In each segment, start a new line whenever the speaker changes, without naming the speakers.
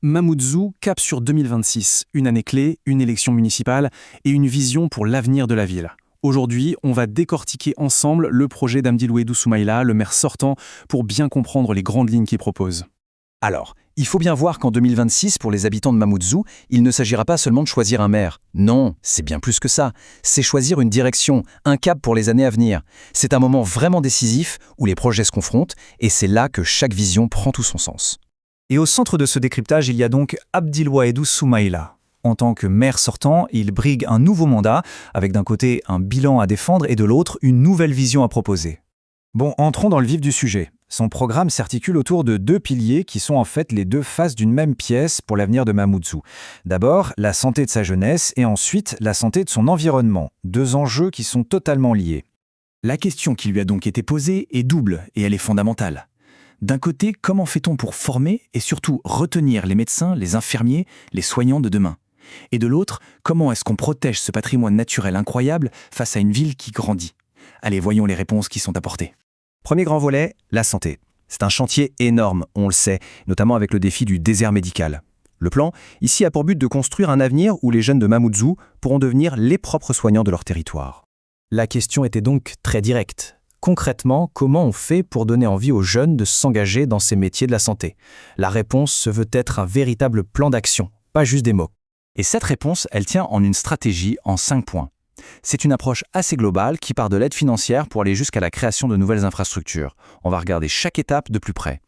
Mamoudzou cap sur 2026, une année clé, une élection municipale et une vision pour l'avenir de la ville. Aujourd'hui, on va décortiquer ensemble le projet d'Hamdilwedou Soumaïla, le maire sortant, pour bien comprendre les grandes lignes qu'il propose.
Alors, il faut bien voir qu'en 2026, pour les habitants de Mamoudzou, il ne s'agira pas seulement de choisir un maire. Non, c'est bien plus que ça. C'est choisir une direction, un cap pour les années à venir. C'est un moment vraiment décisif où les projets se confrontent et c'est là que chaque vision prend tout son sens.
Et au centre de ce décryptage, il y a donc Hamdilwedou Soumaïla. En tant que maire sortant, il brigue un nouveau mandat, avec d'un côté un bilan à défendre et de l'autre une nouvelle vision à proposer. Bon, entrons dans le vif du sujet. Son programme s'articule autour de deux piliers qui sont en fait les deux faces d'une même pièce pour l'avenir de Mamoudzou. D'abord, la santé de sa jeunesse et ensuite la santé de son environnement, deux enjeux qui sont totalement liés.
La question qui lui a donc été posée est double et elle est fondamentale. D'un côté, comment fait-on pour former et surtout retenir les médecins, les infirmiers, les soignants de demain ? Et de l'autre, comment est-ce qu'on protège ce patrimoine naturel incroyable face à une ville qui grandit ? Allez, voyons les réponses qui sont apportées.
Premier grand volet, la santé. C'est un chantier énorme, on le sait, notamment avec le défi du désert médical. Le plan, ici, a pour but de construire un avenir où les jeunes de Mamoudzou pourront devenir les propres soignants de leur territoire.
La question était donc très directe. Concrètement, comment on fait pour donner envie aux jeunes de s'engager dans ces métiers de la santé ? La réponse se veut être un véritable plan d'action, pas juste des mots.
Et cette réponse, elle tient en une stratégie en 5 points. C'est une approche assez globale qui part de l'aide financière pour aller jusqu'à la création de nouvelles infrastructures. On va regarder chaque étape de plus près.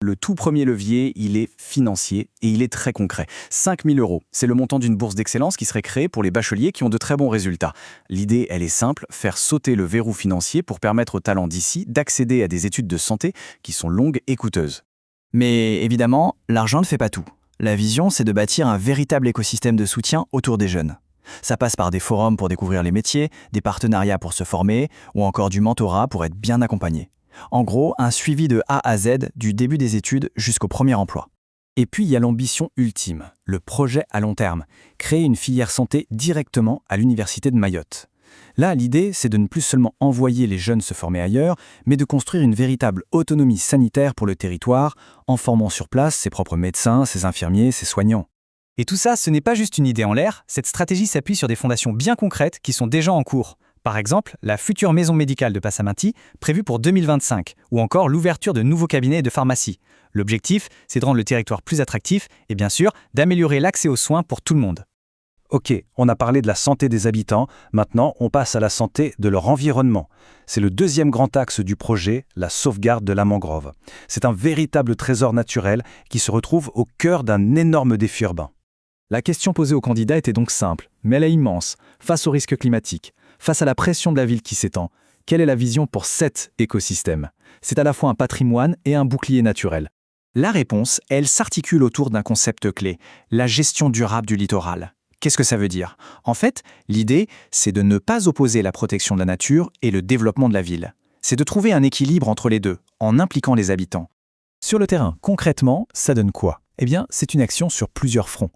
Le tout premier levier, il est financier et il est très concret. 5 000 €, c'est le montant d'une bourse d'excellence qui serait créée pour les bacheliers qui ont de très bons résultats. L'idée, elle est simple, faire sauter le verrou financier pour permettre aux talents d'ici d'accéder à des études de santé qui sont longues et coûteuses.
Mais évidemment, l'argent ne fait pas tout. La vision, c'est de bâtir un véritable écosystème de soutien autour des jeunes. Ça passe par des forums pour découvrir les métiers, des partenariats pour se former ou encore du mentorat pour être bien accompagné. En gros, un suivi de A à Z du début des études jusqu'au premier emploi.
Et puis il y a l'ambition ultime, le projet à long terme, créer une filière santé directement à l'université de Mayotte. Là, l'idée, c'est de ne plus seulement envoyer les jeunes se former ailleurs, mais de construire une véritable autonomie sanitaire pour le territoire, en formant sur place ses propres médecins, ses infirmiers, ses soignants.
Et tout ça, ce n'est pas juste une idée en l'air, cette stratégie s'appuie sur des fondations bien concrètes qui sont déjà en cours. Par exemple, la future maison médicale de Passamenti, prévue pour 2025, ou encore l'ouverture de nouveaux cabinets de pharmacie. L'objectif, c'est de rendre le territoire plus attractif et bien sûr, d'améliorer l'accès aux soins pour tout le monde.
Ok, on a parlé de la santé des habitants, maintenant on passe à la santé de leur environnement. C'est le deuxième grand axe du projet, la sauvegarde de la mangrove. C'est un véritable trésor naturel qui se retrouve au cœur d'un énorme défi urbain.
La question posée aux candidats était donc simple, mais elle est immense. Face aux risques climatiques, face à la pression de la ville qui s'étend, quelle est la vision pour cet écosystème ? C'est à la fois un patrimoine et un bouclier naturel.
La réponse, elle s'articule autour d'un concept clé, la gestion durable du littoral. Qu'est-ce que ça veut dire ? En fait, l'idée, c'est de ne pas opposer la protection de la nature et le développement de la ville. C'est de trouver un équilibre entre les deux, en impliquant les habitants.
Sur le terrain, concrètement, ça donne quoi ? Eh bien, c'est une action sur plusieurs fronts.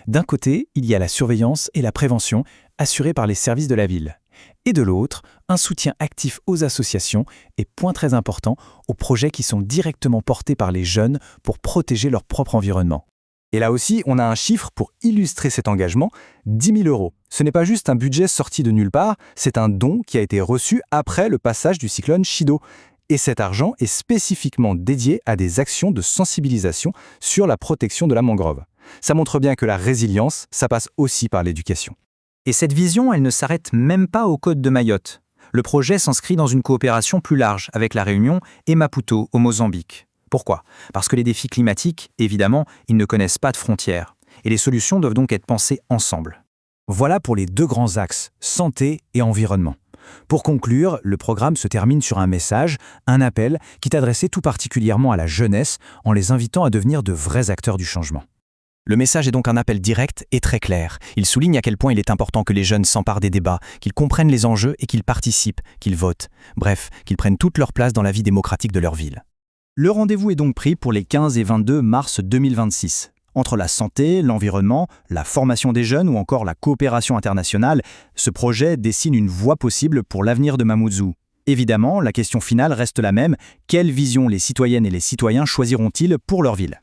D'un côté, il y a la surveillance et la prévention assurées par les services de la ville. Et de l'autre, un soutien actif aux associations et, point très important, aux projets qui sont directement portés par les jeunes pour protéger leur propre environnement.
Et là aussi, on a un chiffre pour illustrer cet engagement, 10 000 €. Ce n'est pas juste un budget sorti de nulle part, c'est un don qui a été reçu après le passage du cyclone Chido. Et cet argent est spécifiquement dédié à des actions de sensibilisation sur la protection de la mangrove. Ça montre bien que la résilience, ça passe aussi par l'éducation.
Et cette vision, elle ne s'arrête même pas aux côtes de Mayotte. Le projet s'inscrit dans une coopération plus large avec La Réunion et Maputo au Mozambique. Pourquoi ? Parce que les défis climatiques, évidemment, ils ne connaissent pas de frontières. Et les solutions doivent donc être pensées ensemble. Voilà pour les deux grands axes, santé et environnement. Pour conclure, le programme se termine sur un message, un appel qui est adressé tout particulièrement à la jeunesse en les invitant à devenir de vrais acteurs du changement.
Le message est donc un appel direct et très clair. Il souligne à quel point il est important que les jeunes s'emparent des débats, qu'ils comprennent les enjeux et qu'ils participent, qu'ils votent. Bref, qu'ils prennent toute leur place dans la vie démocratique de leur ville.
Le rendez-vous est donc pris pour les 15 et 22 mars 2026. Entre la santé, l'environnement, la formation des jeunes ou encore la coopération internationale, ce projet dessine une voie possible pour l'avenir de Mamoudzou. Évidemment, la question finale reste la même, quelle vision les citoyennes et les citoyens choisiront-ils pour leur ville ?